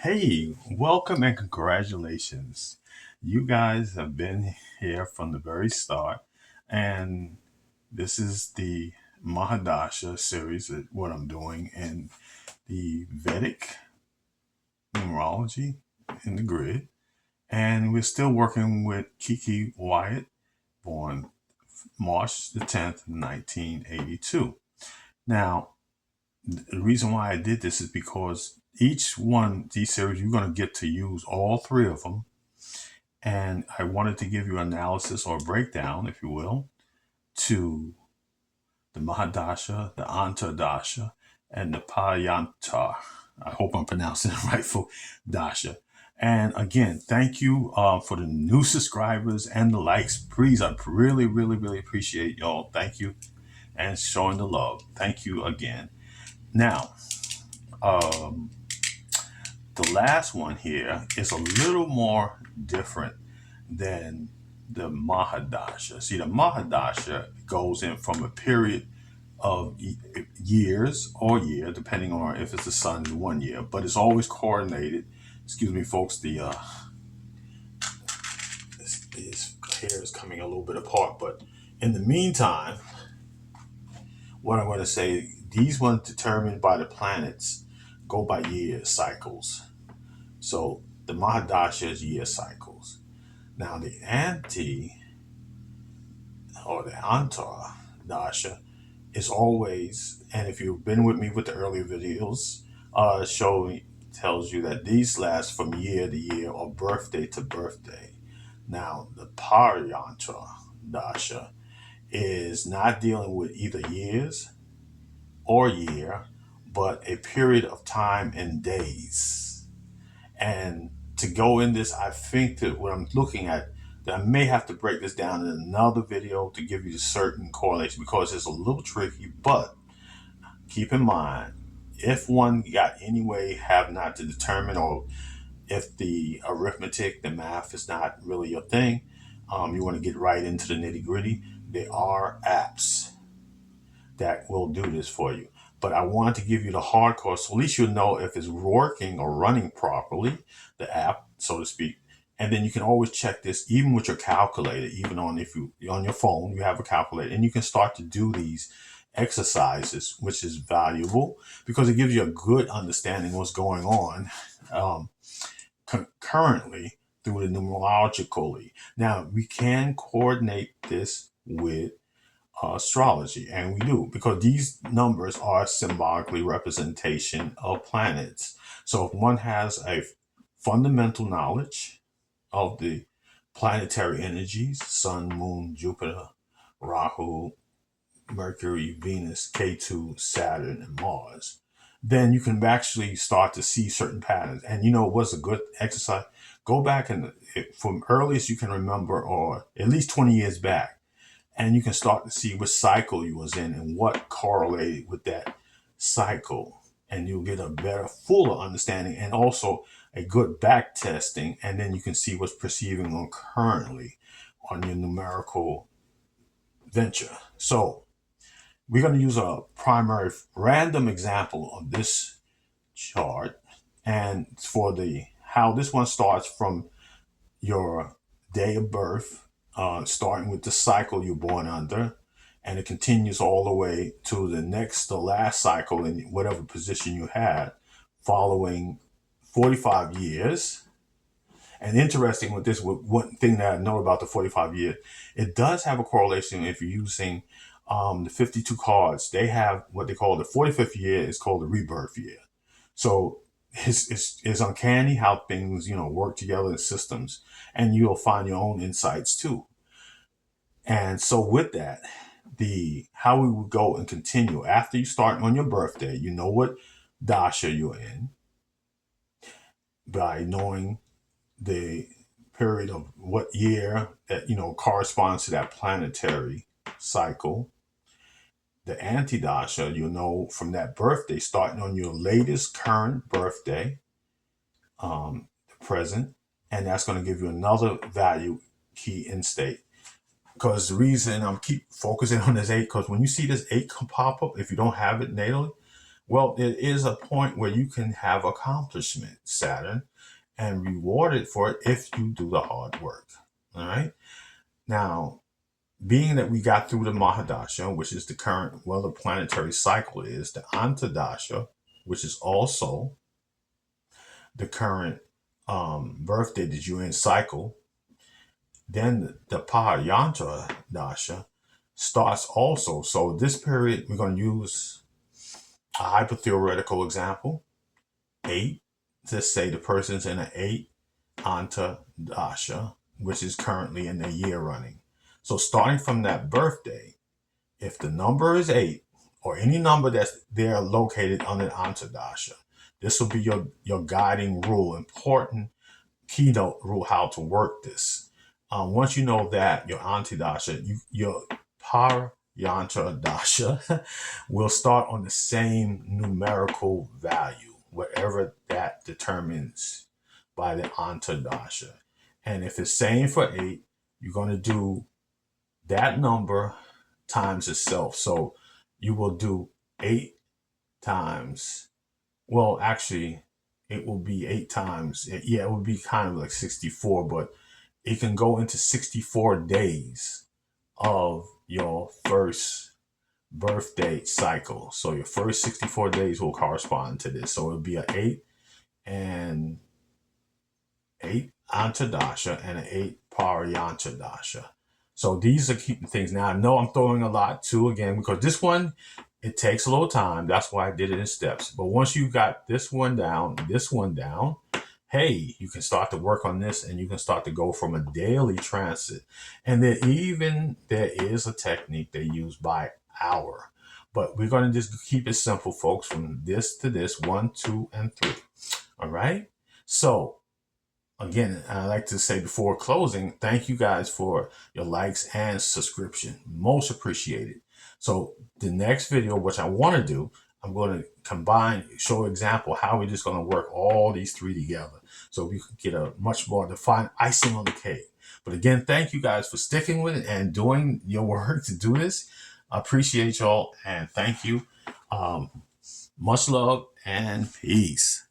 Hey, welcome and congratulations. You guys have been here from the very start, and this is the Mahadasha series, what I'm doing in the Vedic Numerology in the grid. And we're still working with Kiki Wyatt, born March the 10th, 1982. Now, the reason why I did this is because each one, these series, you're going to get to use all three of them. And I wanted to give you analysis or breakdown, if you will, to the Mahadasha, the Antardasha, and the Payanta. I hope I'm pronouncing it right for Dasha. And again, thank you for the new subscribers and the likes. Please, I really, really, really appreciate y'all. Thank you and showing the love. Thank you again. Now, um, the last one here is a little more different than the Mahadasha. See, the Mahadasha goes in from a period of years or year, depending on if it's the sun's 1 year, but it's always coordinated. Excuse me, folks, this hair is coming a little bit apart, but in the meantime, what I'm going to say, these ones determined by the planets go by year cycles. So the Mahadasha is year cycles. Now the anti or the Antar Dasha is always, and if you've been with me with the earlier videos, tells you that these last from year to year or birthday to birthday. Now the Paryantra Dasha is not dealing with either years or year, but a period of time and days. And to go in this, I think that what I'm looking at, that I may have to break this down in another video to give you a certain correlation because it's a little tricky, but keep in mind, if one got any way have not to determine, or if the arithmetic, the math is not really your thing, you want to get right into the nitty gritty, there are apps that will do this for you. But I wanted to give you the hardcore, so at least you'll know if it's working or running properly, the app, so to speak. And then you can always check this even with your calculator, even on if you're on your phone, you have a calculator, and you can start to do these exercises, which is valuable because it gives you a good understanding of what's going on concurrently through the numerologically. Now, we can coordinate this with astrology, and we do because these numbers are symbolically representation of planets. So if one has a fundamental knowledge of the planetary energies, sun, moon, Jupiter, Rahu, Mercury, Venus, K2, Saturn, and Mars, then you can actually start to see certain patterns. And you know what's a good exercise? Go back and from earliest you can remember, or at least 20 years back, and you can start to see which cycle you was in and what correlated with that cycle, and you'll get a better, fuller understanding, and also a good back testing, and then you can see what's perceiving on currently on your numerical venture. So we're going to use a primary random example of this chart, and for the how this one starts from your day of birth, starting with the cycle you're born under, and it continues all the way to the last cycle in whatever position you had, following 45 years. And interesting with this, one thing that I know about the 45 year, it does have a correlation if you're using the 52 cards. They have what they call the 45th year is called the rebirth year. So it's uncanny how things, work together in systems, and you'll find your own insights too. And so with that, the how we would go and continue after you start on your birthday, you know what dasha you're in by knowing the period of what year that corresponds to that planetary cycle. The anti-dasha, from that birthday, starting on your latest current birthday, the present, and that's going to give you another value key in state. Because the reason I'm keep focusing on this 8, because when you see this 8 pop up, if you don't have it natally, Well, it is a point where you can have accomplishment, Saturn, and rewarded for it if you do the hard work. All right. Now, being that we got through the Mahadasha, which is the current, well, the planetary cycle is the Antardasha, which is also the current birthday that you're in cycle. Then the Parayantardasha starts also. So this period, we're going to use a hypotheoretical example. 8, let's say the person's in an 8 Antardasha, which is currently in the year running. So starting from that birthday, if the number is 8, or any number that's there located under the Antardasha, this will be your guiding rule, important keynote rule how to work this. Once you know that, your Antardasha, your Parayantardasha will start on the same numerical value, whatever that determines by the Antardasha. And if it's same for 8, you're going to do that number times itself. So you will do 8 times, well, actually, it will be 8 times. Yeah, it would be kind of like 64, but it can go into 64 days of your first birthday cycle. So your first 64 days will correspond to this. So it'll be an 8 and 8 Antardasha and an 8 Parayantardasha. So these are keeping things. Now I know I'm throwing a lot too, again, because this one, it takes a little time. That's why I did it in steps. But once you got this one down, hey, you can start to work on this, and you can start to go from a daily transit. And there is a technique they use by hour. But we're going to just keep it simple, folks, from this to this, 1, 2, and 3. All right? So again, I like to say before closing, thank you guys for your likes and subscription. Most appreciated. So the next video, which I want to do, I'm going to show an example how we're just going to work all these 3 together so we can get a much more defined icing on the cake. But again, thank you guys for sticking with it and doing your work to do this. I appreciate y'all, and thank you. Much love and peace.